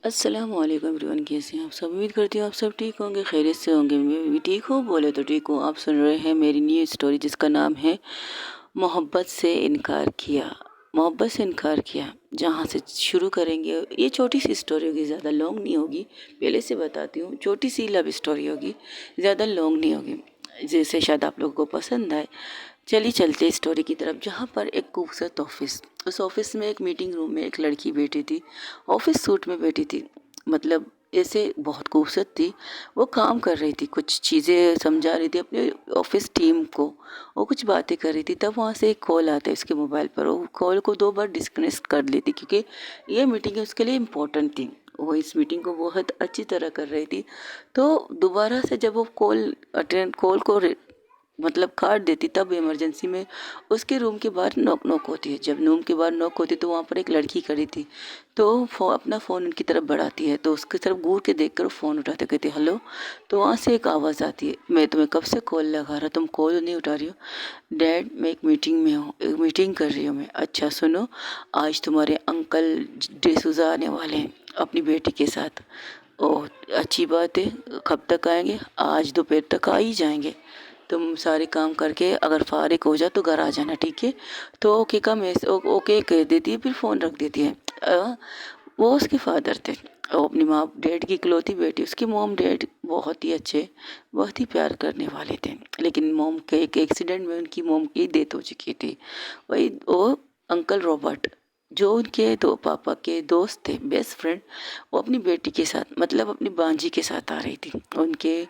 अस्सलामुअलैकुम एवरीवन, कैसे हैं आप सब। उम्मीद करती हूँ आप सब ठीक होंगे, खैरियत से होंगे। मैं भी ठीक हूँ, बोले तो ठीक हूँ। आप सुन रहे हैं मेरी न्यू स्टोरी जिसका नाम है मोहब्बत से इनकार किया। मोहब्बत से इनकार किया, जहाँ से शुरू करेंगे। ये छोटी सी स्टोरी होगी, ज़्यादा लॉन्ग नहीं होगी। पहले से बताती हूँ, छोटी सी लव स्टोरी होगी, ज़्यादा लॉन्ग नहीं होगी, जैसे शायद आप लोगों को पसंद आए। चलिए चलते स्टोरी की तरफ। जहाँ पर एक खूबसूरत ऑफिस, उस ऑफिस में एक मीटिंग रूम में एक लड़की बैठी थी। ऑफिस सूट में बैठी थी, मतलब ऐसे बहुत खूबसूरत थी। वो काम कर रही थी, कुछ चीज़ें समझा रही थी अपने ऑफिस टीम को। वो कुछ बातें कर रही थी, तब वहाँ से एक कॉल आता है उसके मोबाइल पर। वो कॉल को 2 बार डिस्कनेक्ट कर लेती, क्योंकि ये मीटिंग उसके लिए इम्पोर्टेंट थी। वो इस मीटिंग को बहुत अच्छी तरह कर रही थी। तो दोबारा से जब वो कॉल को मतलब काट देती, तब इमरजेंसी में उसके रूम के बाहर नॉक नॉक होती है। जब रूम के बाहर नॉक होती है तो वहाँ पर एक लड़की खड़ी थी। तो अपना फ़ोन उनकी तरफ बढ़ाती है, तो उसकी तरफ घूर के देखकर फ़ोन उठाते, कहते हेलो। तो वहाँ से एक आवाज़ आती है, मैं तुम्हें कब से कॉल लगा रहा, तुम कॉल नहीं उठा रही हो। डैड, मैं एक मीटिंग में हूँ, एक मीटिंग कर रही हूँ मैं। अच्छा सुनो, आज तुम्हारे अंकल डिसूजा आने वाले हैं अपनी बेटी के साथ। ओह, अच्छी बात है। कब तक आएंगे? आज दोपहर तक आ ही जाएंगे। तुम सारे काम करके अगर फारिग हो जाओ तो घर आ जाना, ठीक है। तो ओके का ओके कह देती है, फिर फ़ोन रख देती है। वो उसके फादर थे। वो अपनी माँ डैड की इकलौती बेटी। उसकी मॉम डैड बहुत ही अच्छे, बहुत ही प्यार करने वाले थे। लेकिन मॉम के एक एक्सीडेंट में उनकी मॉम की डेथ हो चुकी थी। वही वो अंकल रॉबर्ट, जो उनके दो पापा के दोस्त थे, बेस्ट फ्रेंड, वो अपनी बेटी के साथ, मतलब अपनी भांजी के साथ आ रही थी। उनके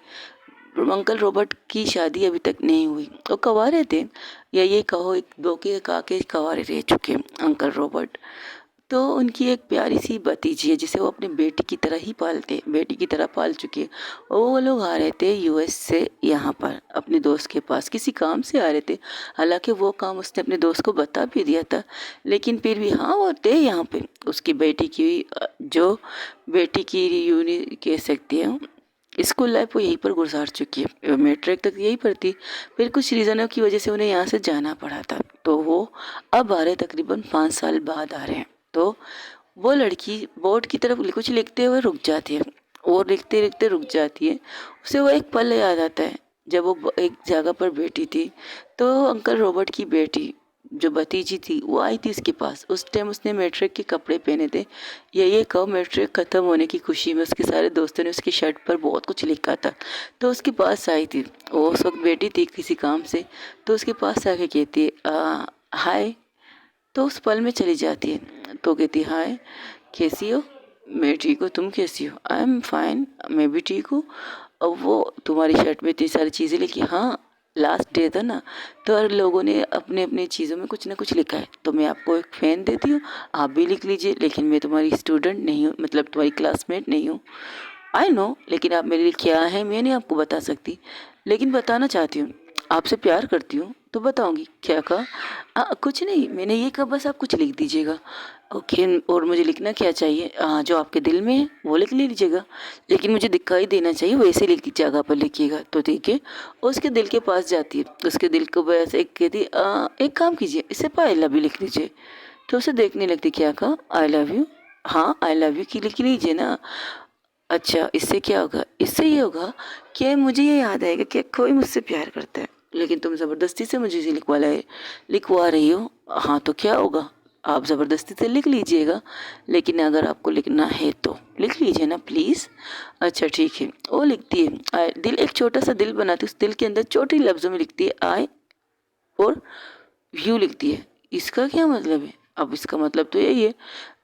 अंकल रॉबर्ट की शादी अभी तक नहीं हुई, वो कवारे थे, या ये कहो एक दो के काके कवारे रह चुके अंकल रॉबर्ट। तो उनकी एक प्यारी सी भतीजी है, जिसे वो अपनी बेटी की तरह ही पालते, बेटी की तरह पाल चुके हैं। और वो लोग आ रहे थे यूएस से यहाँ पर अपने दोस्त के पास, किसी काम से आ रहे थे। हालांकि वो काम उसने अपने दोस्त को बता भी दिया था, लेकिन फिर भी हाँ वो थे यहाँ पे उसकी बेटी की, जो बेटी की यूनि कह सकती है, स्कूल लाइफ वो यहीं पर गुजार चुकी है। मैट्रिक तक यहीं पर थी, फिर कुछ रीज़नों की वजह से उन्हें यहाँ से जाना पड़ा था। तो वो अब आ रहे, तकरीबन 5 साल बाद आ रहे हैं। तो वो लड़की बोर्ड की तरफ कुछ लिखते हुए रुक जाती है, और लिखते लिखते रुक जाती है। उसे वो एक पल याद आता है, जब वो एक जगह पर बैठी थी। तो अंकल रॉबर्ट की बेटी, जो भतीजी थी, वो आई थी इसके पास। उस टाइम उसने मैट्रिक के कपड़े पहने थे। ये कब मैट्रिक ख़त्म होने की खुशी में उसके सारे दोस्तों ने उसकी शर्ट पर बहुत कुछ लिखा था। तो उसके पास आई थी, वो उस वक्त बेटी थी किसी काम से। तो उसके पास आके कहती है हाय। तो उस पल में चली जाती है। तो कहती हाय, कैसी हो? मैं ठीक हूँ, तुम कैसी हो? आई एम फाइन, मैं भी ठीक हूँ। अब वो तुम्हारी शर्ट में इतनी सारी चीज़ें लिखी। हाँ, लास्ट डे था ना, तो हर लोगों ने अपने अपने चीज़ों में कुछ ना कुछ लिखा है। तो मैं आपको एक फ़ैन देती हूँ, आप भी लिख लीजिए। लेकिन मैं तुम्हारी स्टूडेंट नहीं हूँ, मतलब तुम्हारी क्लासमेट नहीं हूँ। आई नो, लेकिन आप मेरे लिए क्या है मैं नहीं आपको बता सकती, लेकिन बताना चाहती हूँ। आपसे प्यार करती हूँ तो बताऊंगी। क्या कहा? कुछ नहीं, मैंने ये कहा, बस आप कुछ लिख दीजिएगा। ओके, और मुझे लिखना क्या चाहिए? जो आपके दिल में है वो लिख लीजिएगा, लेकिन मुझे दिखाई देना चाहिए, वैसे लिख जगह पर लिखिएगा। तो ठीक है। उसके दिल के पास जाती है, उसके दिल को वैसे एक कहती, एक काम कीजिए, इससे पर आई लव यू लिख लीजिए। तो उसे देखने लगती, क्या कहा? I love you? हाँ, आई लव यू की लिख लीजिए ना। अच्छा, इससे क्या होगा? इससे ये होगा कि मुझे ये याद आएगा कि कोई मुझसे प्यार करता है, लेकिन तुम ज़बरदस्ती से मुझे इसे लिखवा रही हो। हाँ, तो क्या होगा? आप ज़बरदस्ती से लिख लीजिएगा, लेकिन अगर आपको लिखना है तो लिख लीजिए ना प्लीज़। अच्छा ठीक है। वो लिखती है दिल, एक छोटा सा दिल बनाती है, उस दिल के अंदर छोटे लफ्ज़ों में लिखती है आई, और व्यू लिखती है। इसका क्या मतलब है? अब इसका मतलब तो यही है,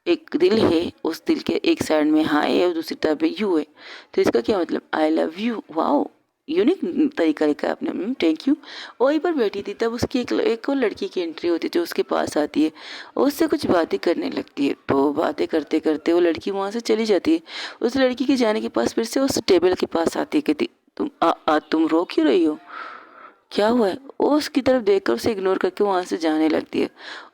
एक दिल है, उस दिल के एक साइड में हाय है और दूसरी तरफ में यू है। तो इसका क्या मतलब? I love you. Wow, unique तरीका लिखा है आपने, थैंक यू। वहीं पर बैठी थी, तब उसकी एक और लड़की की एंट्री होती है, जो उसके पास आती है और उससे कुछ बातें करने लगती है। तो बातें करते करते वो लड़की वहाँ से चली जाती है। उस लड़की के जाने के पास फिर से उस टेबल के पास आती है, कहती तुम रो क्यों रही हो? क्या हुआ है? वो उसकी तरफ देखकर उसे इग्नोर करके वहाँ से जाने लगती है।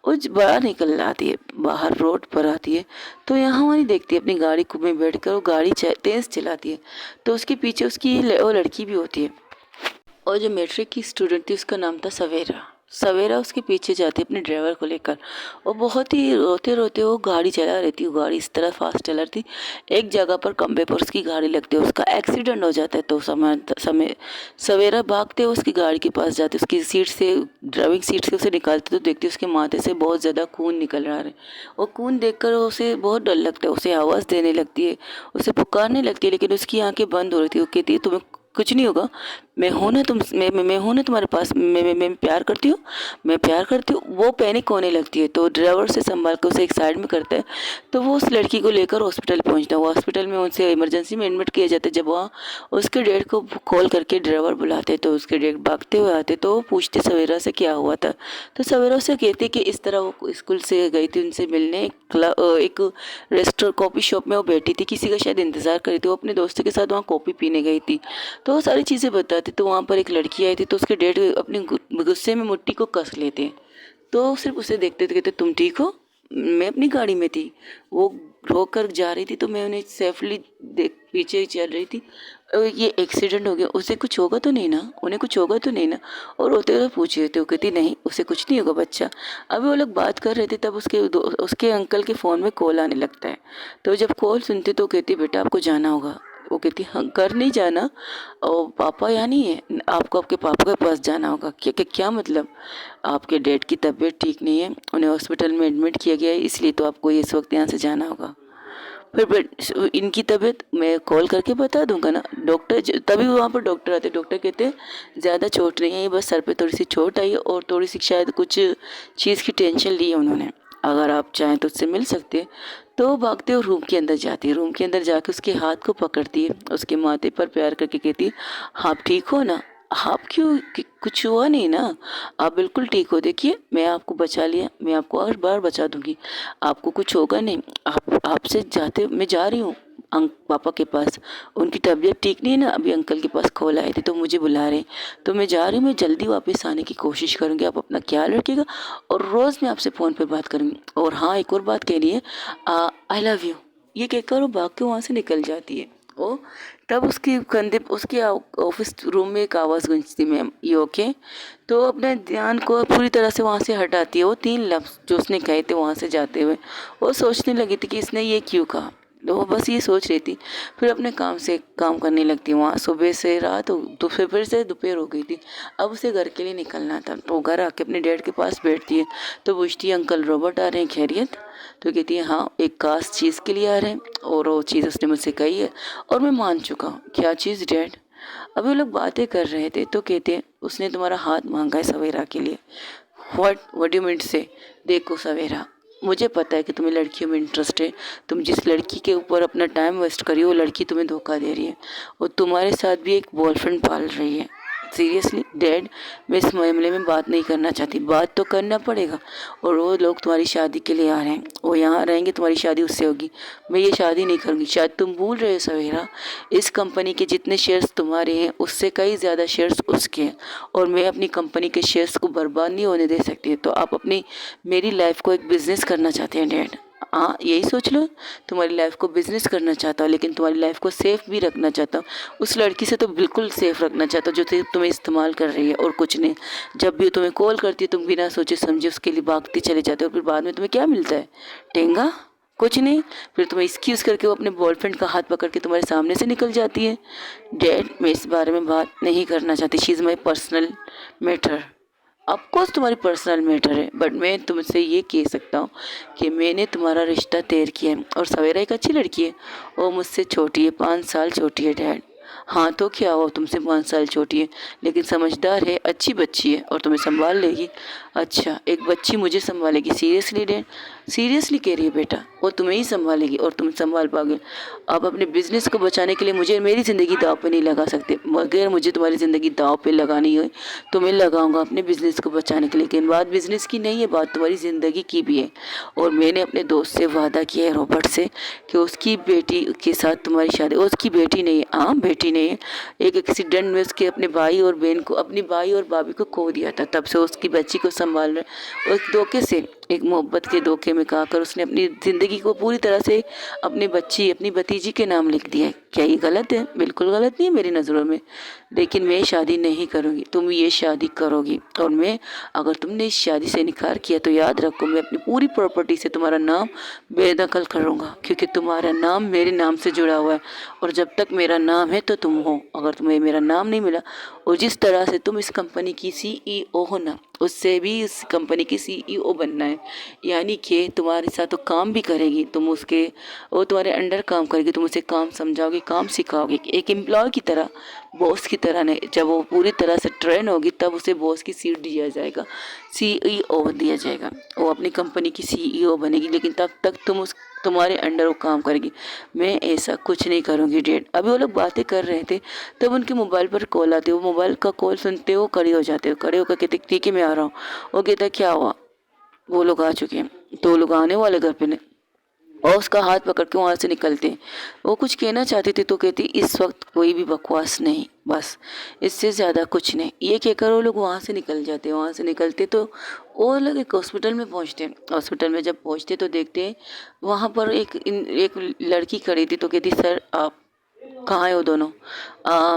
वो बाहर निकल आती है, बाहर रोड पर आती है। तो यहाँ वहीं देखती है अपनी गाड़ी में बैठ कर, वो गाड़ी तेज चलाती है। तो उसके पीछे उसकी वो लड़की भी होती है, और जो मैट्रिक की स्टूडेंट थी उसका नाम था सवेरा। सवेरा उसके पीछे जाती है अपने ड्राइवर को लेकर और बहुत ही रोते रोते वो गाड़ी चला रही थी। वो गाड़ी इस तरह फास्ट चला रही थी, एक जगह पर खंबे पर उसकी गाड़ी लगती है, उसका एक्सीडेंट हो जाता है। तो समय समय सवेरा भागते हुए उसकी गाड़ी के पास जाते, उसकी सीट से, ड्राइविंग सीट से उसे निकालते तो देखते उसके माथे से बहुत ज़्यादा खून निकल रहा है। और खून देखकर उसे बहुत डर लगता है, उसे आवाज़ देने लगती है, उसे पुकारने लगती है, लेकिन उसकी आंखें बंद हो रही थी। वो कहती है तुम्हें कुछ नहीं होगा, मैं हूँ ना, तुम मैं हूँ ना तुम्हारे पास, मैं प्यार करती हूँ, मैं प्यार करती हूँ। वो पैनिक होने लगती है तो ड्राइवर से संभाल कर उसे एक साइड में करता है। तो वो उस लड़की को लेकर हॉस्पिटल पहुँचता है। वो हॉस्पिटल में उनसे इमरजेंसी में एडमिट किया जाता है। जब वहाँ उसके डैड को कॉल करके ड्राइवर बुलाते तो उसके डैड भागते हुए आते तो वो पूछते सवेरा से क्या हुआ था। तो सवेरा उसे कहते कि इस तरह वो स्कूल से गई थी उनसे मिलने, एक रेस्टोरेंट कॉफ़ी शॉप में वो बैठी थी, किसी का शायद इंतज़ार कर रही थी, वो अपने दोस्तों के साथ वहाँ कॉफ़ी पीने गई थी। तो वो सारी चीज़ें बताते तो वहाँ पर एक लड़की आई थी तो उसके डैड अपने गुस्से में मुट्ठी को कस लेते। तो सिर्फ उसे देखते थे, कहते तुम ठीक हो, मैं अपनी गाड़ी में थी, वो रोक कर जा रही थी तो मैं उन्हें सेफली देख पीछे चल रही थी। ये एक्सीडेंट हो गया, उसे कुछ होगा तो नहीं ना, उन्हें कुछ होगा तो नहीं ना। और रोते हुए पूछे तो कहती नहीं उसे कुछ नहीं होगा बच्चा। अभी वो लोग बात कर रहे थे तब उसके अंकल के फ़ोन में कॉल आने लगता है। तो जब कॉल सुनते तो कहती बेटा आपको जाना होगा। वो कहती हाँ घर नहीं जाना, और पापा यहाँ नहीं है, आपको आपके पापा के पास जाना होगा। क्या मतलब, आपके डैड की तबीयत ठीक नहीं है, उन्हें हॉस्पिटल में एडमिट किया गया है, इसलिए तो आपको इस वक्त यहाँ से जाना होगा। फिर इनकी तबीयत मैं कॉल करके बता दूंगा ना डॉक्टर। तभी वहाँ पर डॉक्टर आते, डॉक्टर कहते हैं ज़्यादा चोट नहीं है, ये बस सर पे थोड़ी सी चोट आई है और थोड़ी सी शायद कुछ चीज़ की टेंशन ली है उन्होंने, अगर आप चाहें तो उससे मिल सकते हैं। तो वो भागते हुए रूम के अंदर जाती है, रूम के अंदर जाके उसके हाथ को पकड़ती है, उसके माथे पर प्यार करके कहती है आप ठीक हो ना, आप क्यों, कुछ हुआ नहीं ना, आप बिल्कुल ठीक हो, देखिए मैं आपको बचा लिया, मैं आपको हर बार बचा दूंगी, आपको कुछ होगा नहीं। आपसे जाते मैं जा रही हूँ पापा के पास, उनकी तबीयत ठीक नहीं है ना, अभी अंकल के पास कॉल आए थे तो मुझे बुला रहे हैं, तो मैं जा रही हूँ, मैं जल्दी वापस आने की कोशिश करूँगी, आप अपना ख्याल रखिएगा और रोज़ मैं आपसे फ़ोन पे बात करूँगी। और हाँ एक और बात कह रही है, आई लव यू, ये कहकर वो भाग के वहाँ से निकल जाती है। ओ तब उसके कंधे, उसके ऑफिस रूम में एक आवाज़ गूंजती मैम ये ओके। तो अपने ध्यान को पूरी तरह से वहाँ से हटाती है। वो 3 लफ्ज़ जो उसने कहे थे वहाँ से जाते हुए वो सोचने लगी थी कि इसने ये क्यों कहा, तो वो बस ये सोच रही थी। फिर अपने काम से काम करने लगती है। वहाँ सुबह से रात तो फिर से दोपहर हो गई थी, अब उसे घर के लिए निकलना था। तो घर आके अपने डैड के पास बैठती है तो पूछती है अंकल रॉबर्ट आ रहे हैं खैरियत। तो कहती है हाँ एक खास चीज़ के लिए आ रहे हैं, और वो चीज़ उसने मुझसे कही है और मैं मान चुका हूँ। क्या चीज़ डैड? अभी वो लोग बातें कर रहे थे तो कहते हैं उसने तुम्हारा हाथ मांगा है सवेरा के लिए। व्हाट यू मीन से? देखो सवेरा, मुझे पता है कि तुम्हें लड़कियों में इंटरेस्ट है, तुम जिस लड़की के ऊपर अपना टाइम वेस्ट करी हो वो लड़की तुम्हें धोखा दे रही है और तुम्हारे साथ भी एक बॉयफ्रेंड पाल रही है। सीरियसली डैड, मैं इस मामले में बात नहीं करना चाहती, बात तो करना पड़ेगा। और वो लोग तुम्हारी शादी के लिए आ रहे हैं, वो यहाँ रहेंगे, तुम्हारी शादी उससे होगी, मैं ये शादी नहीं करूँगी। शायद तुम भूल रहे हो सवेरा, इस कंपनी के जितने शेयर्स तुम्हारे हैं उससे कई ज़्यादा शेयर्स उसके हैं, और मैं अपनी कंपनी के शेयर्स को बर्बाद नहीं होने दे सकती। तो आप अपनी मेरी लाइफ को एक बिज़नेस करना चाहते हैं डैड? हाँ यही सोच लो, तुम्हारी लाइफ को बिजनेस करना चाहता हूँ लेकिन तुम्हारी लाइफ को सेफ भी रखना चाहता हूँ। उस लड़की से तो बिल्कुल सेफ रखना चाहता हूँ जो तुम्हें इस्तेमाल कर रही है और कुछ नहीं। जब भी तुम्हें कॉल करती है तुम बिना सोचे समझे उसके लिए भागते चले जाते हो, फिर बाद में तुम्हें क्या मिलता है? टेंगा, कुछ नहीं। फिर तुम्हें एक्सक्यूज़ करके वो अपने बॉयफ्रेंड का हाथ पकड़ के तुम्हारे सामने से निकल जाती है। डैड मैं इस बारे में बात नहीं करना चाहती, she is my personal matter. Of course तुम्हारी पर्सनल मैटर है, बट मैं तुमसे ये कह सकता हूँ कि मैंने तुम्हारा रिश्ता तय किया है। और सवेरा एक अच्छी लड़की है, वो मुझसे छोटी है, 5 साल छोटी है डैड। हाँ तो क्या हो, तुमसे 5 साल छोटी है लेकिन समझदार है, अच्छी बच्ची है और तुम्हें संभाल लेगी। अच्छा एक बच्ची मुझे संभालेगी? Seriously dad? सीरियसली कह रही है बेटा, वो तुम्हें ही संभालेगी और तुम संभाल पाओगे। आप अपने बिजनेस को बचाने के लिए मुझे मेरी ज़िंदगी दाव पे नहीं लगा सकते, मगर मुझे तुम्हारी ज़िंदगी दाव पे लगानी है तो मैं लगाऊंगा अपने बिजनेस को बचाने के लिए। लेकिन बात बिजनेस की नहीं है, बात तुम्हारी ज़िंदगी की भी है। और मैंने अपने दोस्त से वादा किया है रॉबर्ट से कि उसकी बेटी के साथ तुम्हारी शादी, उसकी बेटी नहीं है, हाँ बेटी नहीं है, एक एक्सीडेंट में उसके अपने भाई और बहन को, अपनी भाई और भाभी को खो दिया था, तब से उसकी बच्ची को संभाल रहे और धोखे से एक मोहब्बत के धोखे में खाकर उसने अपनी ज़िंदगी को पूरी तरह से अपनी बच्ची, अपनी भतीजी के नाम लिख दिया है। क्या ये गलत है? बिल्कुल गलत नहीं है मेरी नज़रों में, लेकिन मैं शादी नहीं करूँगी, तुम ये शादी करोगी। और मैं, अगर तुमने इस शादी से इनकार किया तो याद रखो, मैं अपनी पूरी प्रॉपर्टी से तुम्हारा नाम बेदखल करूँगा, क्योंकि तुम्हारा नाम मेरे नाम से जुड़ा हुआ है, और जब तक मेरा नाम है तो तुम हो। अगर तुम्हें मेरा नाम नहीं मिला, और जिस तरह से तुम इस कंपनी की CEO हो ना, उससे भी इस कंपनी की CEO बनना है। यानी कि तुम्हारे साथ वो काम भी करेगी, तुम उसके, वो तुम्हारे अंडर काम करेगी, तुम उसे काम समझाओगे, काम सिखाओगे, एक एम्प्लॉय की तरह, बॉस की तरह नहीं। जब वो पूरी तरह से ट्रेन होगी तब उसे बॉस की सीट दिया जाएगा, CEO दिया जाएगा, वो अपनी कंपनी की CEO बनेगी। लेकिन तब तक तुम्हारे अंडर वो काम करेगी। मैं ऐसा कुछ नहीं करूँगी डैड। अभी वो लोग बातें कर रहे थे, तब उनके मोबाइल पर कॉल आते, वो मोबाइल का कॉल सुनते वो खड़े हो जाते, खड़े होकर कहते ठीक है मैं आ रहा हूँ। वो कहता क्या हुआ? वो लोग आ चुके हैं, तो वो लोग आने वाले घर पे, और उसका हाथ पकड़ के वहाँ से निकलते हैं। वो कुछ कहना चाहती थी तो कहती इस वक्त कोई भी बकवास नहीं, बस इससे ज़्यादा कुछ नहीं, ये कहकर वो लोग वहाँ से निकल जाते। वहाँ से निकलते तो वो लोग एक हॉस्पिटल में पहुँचते हैं। हॉस्पिटल में जब पहुँचते तो देखते हैं वहाँ पर एक लड़की खड़ी थी, तो कहती सर आप कहाँ है वो दोनों?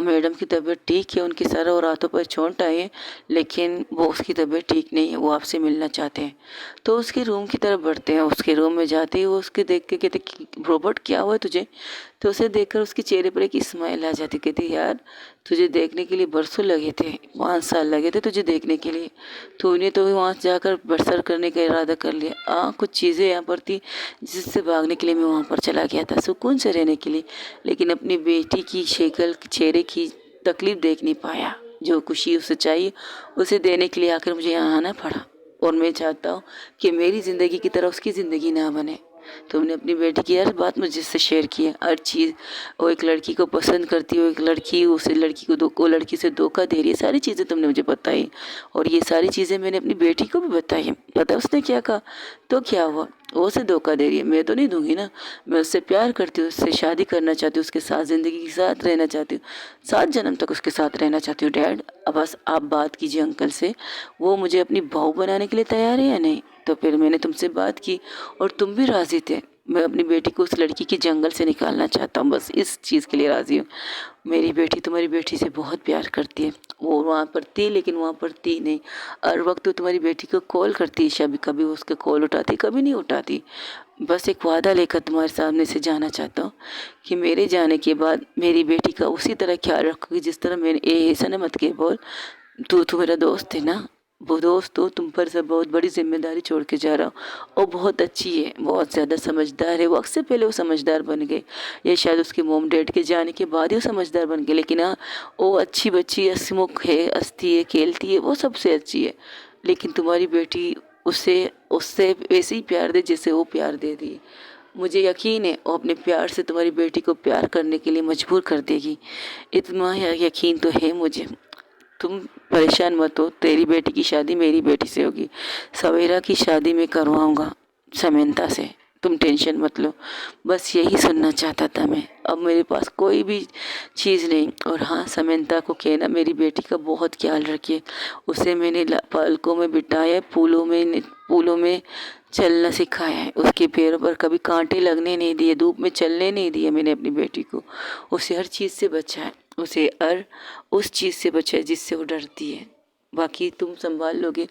मैडम की तबीयत ठीक है, उनके सर और हाथों पर चोट आई है, लेकिन वो उसकी तबीयत ठीक नहीं है, वो आपसे मिलना चाहते हैं। तो उसके रूम की तरफ बढ़ते हैं। उसके रूम में जाते ही वो उसके देख के कहते रॉबर्ट क्या हुआ है तुझे? तो उसे देखकर उसके चेहरे पर एक स्माइल आ जाती। कहती यार तुझे देखने के लिए बरसों लगे थे, 5 साल लगे थे तुझे देखने के लिए, तूने तो वहाँ जाकर बरसर करने का इरादा कर लिया। कुछ चीज़ें यहाँ पर थी जिससे भागने के लिए मैं वहाँ पर चला गया था, सुकून से रहने के लिए, लेकिन अपनी बेटी की शक्ल चेहरे की तकलीफ देख नहीं पाया। जो खुशी उसे चाहिए उसे देने के लिए आकर मुझे यहाँ आना पड़ा, और मैं चाहता हूँ कि मेरी ज़िंदगी की तरह उसकी ज़िंदगी ना बने। तुमने अपनी बेटी की हर बात मुझसे शेयर की है, हर चीज़। वो एक लड़की को पसंद करती है, वो एक लड़की उसे लड़की को वो लड़की से धोखा दे रही है, सारी चीज़ें तुमने मुझे बताई, और ये सारी चीज़ें मैंने अपनी बेटी को भी बताई है। पता उसने क्या कहा? तो क्या हुआ? वो उसे धोखा दे रही है, मैं तो नहीं दूंगी ना। मैं उससे प्यार करती हूँ, उससे शादी करना चाहती हूँ, उसके साथ ज़िंदगी के साथ रहना चाहती हूँ, 7 जन्म तक उसके साथ रहना चाहती हूँ। डैड अब बस आप बात कीजिए अंकल से, वो मुझे अपनी बहू बनाने के लिए तैयार है या नहीं? तो फिर मैंने तुमसे बात की और तुम भी राज़ी थे। मैं अपनी बेटी को उस लड़की के जंगल से निकालना चाहता हूँ, बस इस चीज़ के लिए राज़ी हूँ। मेरी बेटी तुम्हारी बेटी से बहुत प्यार करती है, वो वहाँ पर थी लेकिन वहाँ पर थी नहीं। हर वक्त तो तुम्हारी बेटी को कॉल करती है, कभी कभी वो उसके कॉल उठाती, कभी नहीं उठाती। बस एक वादा लेकर तुम्हारे सामने से जाना चाहता हूँ कि मेरे जाने के बाद मेरी बेटी का उसी तरह ख्याल रखोगी जिस तरह मैंने ऐसा न मत के बोल, तू मेरा दोस्त है ना, वो दोस्त हो, तुम पर से बहुत बड़ी जिम्मेदारी छोड़ के जा रहा हूँ। और बहुत अच्छी है, बहुत ज़्यादा समझदार है, वक्त से पहले वो समझदार बन गई, या शायद उसके मोम डैड के जाने के बाद ही वो समझदार बन गई। लेकिन हाँ, वो अच्छी बच्ची, हंसमुख है, हंसती है, खेलती है, वो सबसे अच्छी है। लेकिन तुम्हारी बेटी उसे उससे वैसे ही प्यार दे जैसे वो प्यार दे रही है। मुझे यकीन है वो अपने प्यार से तुम्हारी बेटी को प्यार करने के लिए मजबूर कर देगी, इतना यकीन तो है मुझे। तुम परेशान मत हो, तेरी बेटी की शादी मेरी बेटी से होगी, सवेरा की शादी मैं करवाऊंगा समंता से, तुम टेंशन मत लो। बस यही सुनना चाहता था मैं, अब मेरे पास कोई भी चीज़ नहीं। और हाँ, समंता को कहना मेरी बेटी का बहुत ख्याल रखिए, उसे मैंने पलकों में बिठाया, फूलों में चलना सिखाया है, उसके पैरों पर कभी कांटे लगने नहीं दिए, धूप में चलने नहीं दिए मैंने अपनी बेटी को। उसे हर चीज़ से बचाया, उसे हर उस चीज़ से बचाया जिससे वो डरती है। बाकी तुम संभाल लोगे,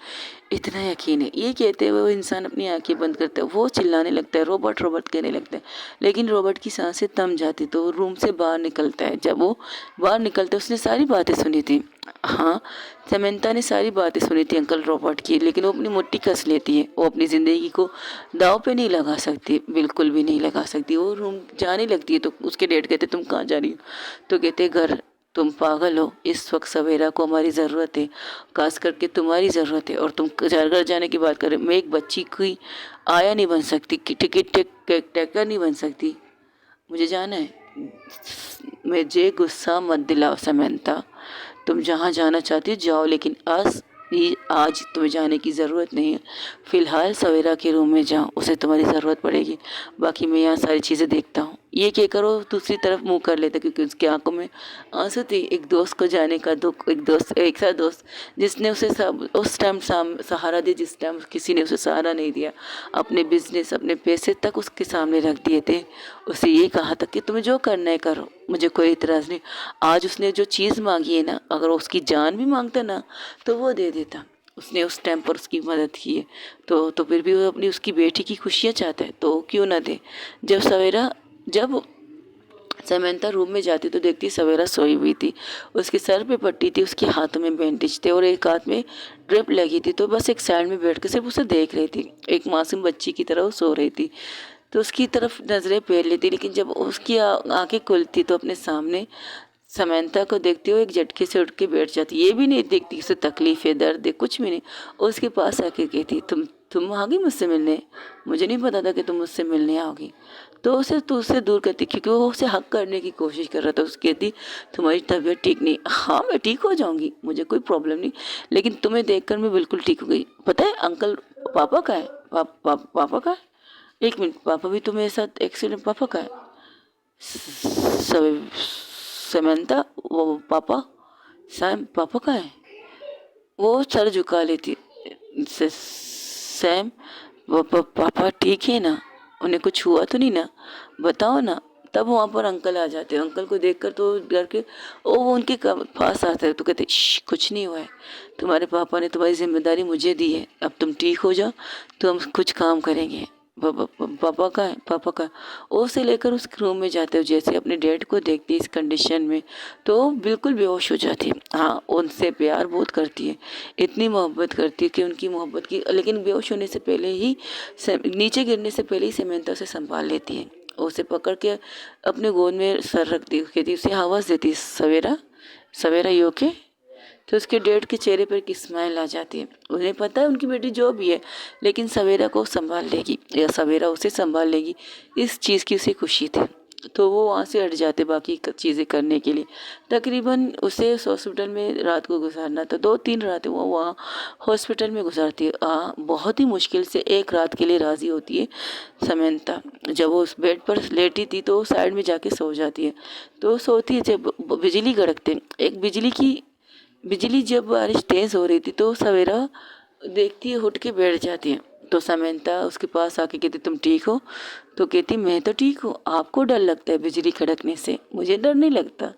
इतना यकीन है। ये कहते हुए वो इंसान अपनी आंखें बंद करता है, वो चिल्लाने लगता है, रोबोट रोबोट कहने लगता है। लेकिन रोबोट की सांसें थम जाती तो वो रूम से बाहर निकलता है। जब वो बाहर निकलता है, उसने सारी बातें सुनी थी। हाँ, समंता ने सारी बातें सुनी थी अंकल रॉबर्ट की, लेकिन वो अपनी मुट्ठी कस लेती है। वो अपनी ज़िंदगी को दाव पे नहीं लगा सकती, बिल्कुल भी नहीं लगा सकती। वो रूम जाने लगती है तो उसके डैड कहते तुम कहाँ जा रही हो? तो कहते घर। तुम पागल हो, इस वक्त सवेरा को हमारी ज़रूरत है, खास करके तुम्हारी ज़रूरत है। और तुम घर जाने की बात करें, मैं एक बच्ची की आया नहीं बन सकती, टिकट टेकर नहीं बन सकती, मुझे जाना है। मुझे गुस्सा मत दिलाओ समंता, तुम जहाँ जाना चाहती हो जाओ, लेकिन आज तुम्हें जाने की ज़रूरत नहीं है। फ़िलहाल सवेरा के रूम में जाओ, उसे तुम्हारी ज़रूरत पड़ेगी, बाकी मैं यहाँ सारी चीज़ें देखता हूँ। ये कहकर वो दूसरी तरफ मुँह कर लेता क्योंकि उसकी आँखों में आँसू थी। एक दोस्त को जाने का दुःख, एक सा दोस्त जिसने उसे सब उस टाइम सहारा दिया, जिस टाइम किसी ने उसे सहारा नहीं दिया। अपने बिज़नेस, अपने पैसे तक उसके सामने रख दिए थे। उसे ये कहा था कि तुम्हें जो करना है करो, मुझे कोई इतराज़ नहीं। आज उसने जो चीज़ माँगी है ना, अगर उसकी जान भी माँगता ना तो वो दे देता। उसने उस टाइम पर उसकी मदद की है, तो फिर भी वो अपनी उसकी बेटी की खुशियाँ चाहता है, तो क्यों ना दे। जब समंता रूम में जाती तो देखती सवेरा सोई हुई थी। उसके सर पे पट्टी थी, उसके हाथों में बैंडेज थे और एक हाथ में ड्रिप लगी थी। तो बस एक साइड में बैठ कर सिर्फ उसे देख रही थी। एक मासूम बच्ची की तरह वो सो रही थी, तो उसकी तरफ नज़रें फेर लेती। लेकिन जब उसकी आंखें खुलती तो अपने सामने समंता को देखते हुए एक झटके से उठ के बैठ जाती। ये भी नहीं देखती कि उसे तकलीफ है, दर्द है, कुछ भी नहीं। उसके पास आके कहती, तुम आ गई मुझसे मिलने, मुझे नहीं पता था कि तुम मुझसे मिलने आओगी। तो उससे दूर करती क्योंकि वो उसे हक करने की कोशिश कर रहा था। उसकी कहती, तुम्हारी तबीयत ठीक नहीं। हाँ, मैं ठीक हो जाऊंगी, मुझे कोई प्रॉब्लम नहीं, लेकिन तुम्हें देखकर मैं बिल्कुल ठीक हो गई। पता है अंकल, पापा का है, पापा का है। एक मिनट, पापा भी तुम्हें साथ एक्सीडेंट, पापा का है। समंता, वो पापा, सैम पापा का है। वो सर झुका लेती। सैम, पापा ठीक है ना, उन्हें कुछ हुआ तो नहीं ना, बताओ ना। तब वहाँ पर अंकल आ जाते हैं। अंकल को देखकर तो डर के वो उनके पास आते हैं, तो कहते, कुछ नहीं हुआ है, तुम्हारे पापा ने तुम्हारी जिम्मेदारी मुझे दी है, अब तुम ठीक हो जाओ तो हम कुछ काम करेंगे। पापा का है, पापा का। वो उसे लेकर उस रूम में जाते हो। जैसे अपने डैड को देखती है इस कंडीशन में तो बिल्कुल बेहोश हो जाती है। हाँ, उनसे प्यार बहुत करती है, इतनी मोहब्बत करती है कि उनकी मोहब्बत की, लेकिन बेहोश होने से पहले ही, नीचे गिरने से पहले ही समंता उसे संभाल लेती है। उसे पकड़ के अपने गोद में सर रखती, कहती, उसे आवाज़ देती, सवेरा, सवेरा यू ओके। तो उसके डैड के चेहरे पर की स्माइल आ जाती है। उन्हें पता है उनकी बेटी जो भी है, लेकिन सवेरा को संभाल लेगी या सवेरा उसे संभाल लेगी, इस चीज़ की उसे खुशी थी। तो वो वहाँ से हट जाते बाकी चीज़ें करने के लिए। तकरीबन उसे उस हॉस्पिटल में रात को गुजारना था, 2-3 रातें वो वहाँ हॉस्पिटल में गुजारती है। बहुत ही मुश्किल से एक रात के लिए राज़ी होती है समंता। जब वो उस बेड पर लेटी थी तो साइड में जाके सो जाती है। तो सोती है, जब बिजली कड़कते, एक बिजली जब बारिश तेज हो रही थी तो सवेरा देखती है, उठ के बैठ जाती है। तो समंता उसके पास आके कहती, तुम ठीक हो। तो कहती, मैं तो ठीक हूँ, आपको डर लगता है बिजली कड़कने से, मुझे डर नहीं लगता।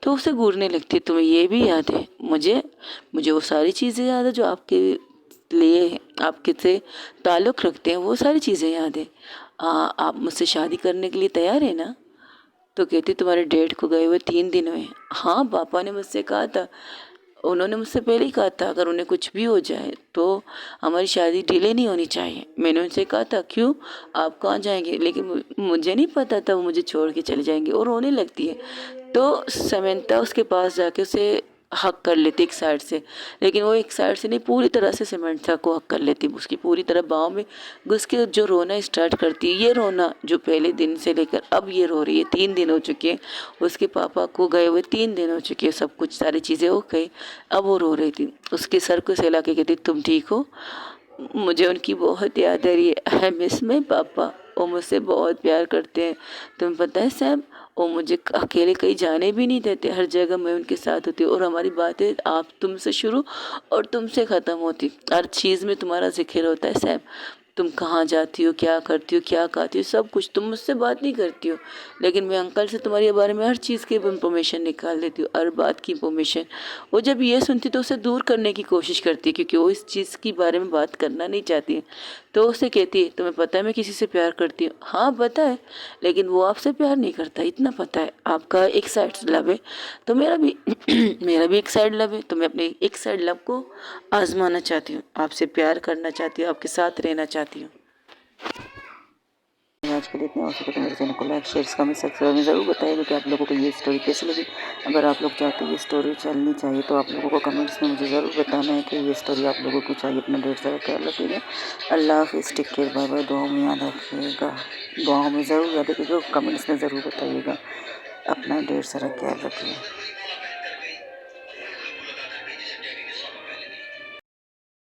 तो उसे घूरने लगती है, तुम्हें ये भी याद है, मुझे वो सारी चीज़ें याद है जो आपके लिए, आपके से ताल्लुक़ रखते हैं, वो सारी चीज़ें याद है। आप मुझसे शादी करने के लिए तैयार है ना। तो कहती, तुम्हारे डैड को गए हुए 3 दिन हुए। हाँ, पापा ने मुझसे कहा था, उन्होंने मुझसे पहले ही कहा था अगर उन्हें कुछ भी हो जाए तो हमारी शादी डिले नहीं होनी चाहिए। मैंने उनसे कहा था, क्यों, आप कहाँ जाएंगे, लेकिन मुझे नहीं पता था वो मुझे छोड़ के चले जाएंगे। और रोने लगती है। तो समंता उसके पास जाके उसे हक कर लेती एक साइड से, लेकिन वो एक साइड से नहीं, पूरी तरह से समंता को हक कर लेती, उसकी पूरी तरह बाहों में घुस के जो रोना स्टार्ट करती है। ये रोना जो पहले दिन से लेकर अब ये रो रही है, 3 दिन हो चुके हैं उसके पापा को गए हुए, 3 दिन हो चुके हैं, सब कुछ सारी चीज़ें हो गई, अब वो रो रही थी। उसके सर को सहला के कहती, तुम ठीक हो, मुझे उनकी बहुत याद आ रही है, आई मिस माई पापा, वो मुझसे बहुत प्यार करते हैं। तुम्हें पता है सैम, वो मुझे अकेले कहीं जाने भी नहीं देते, हर जगह मैं उनके साथ होती हूँ और हमारी बातें आप तुमसे शुरू और तुमसे ख़त्म होती, हर चीज़ में तुम्हारा जिक्र होता है सैम। तुम कहाँ जाती हो, क्या करती हो, क्या खाती हो, सब कुछ। तुम मुझसे बात नहीं करती हो, लेकिन मैं अंकल से तुम्हारे बारे में हर चीज़ की इंफॉर्मेशन निकाल लेती हूँ, हर बात की इंफॉर्मेशन। वो जब ये सुनती तो उसे दूर करने की कोशिश करती है क्योंकि वो इस चीज़ के बारे में बात करना नहीं चाहती है। तो उसे कहती है, तुम्हें पता है मैं किसी से प्यार करती हूँ। हाँ पता है, लेकिन वो आपसे प्यार नहीं करता, इतना पता है। आपका एक साइड लव है तो मेरा भी मेरा भी एक साइड लव है, तो मैं अपने एक साइड लव को आजमाना चाहती हूँ, आपसे प्यार करना चाहती हूँ, आपके साथ रहना चाहती हूँ। आज के लिए इतना हो सके तो मेरे चैनल को लाइक, शेयर, कमेंट, सब्सक्राइब में ज़रूर बताइएगा कि आप लोगों को ये स्टोरी कैसी लगी। अगर आप लोग चाहते हैं ये स्टोरी चलनी चाहिए तो आप लोगों को कमेंट्स में मुझे ज़रूर बताना है कि ये स्टोरी आप लोगों को चाहिए। अपना ढेर सारा ख्याल रखिएगा। अल्लाह हाफिज़, टेक केयर, बाय बाय। दुआओं में याद रखिएगा, दुआओं में ज़रूर याद रखिएगा, कमेंट्स में ज़रूर बताइएगा। अपना ढेर सारा ख्याल रखिए।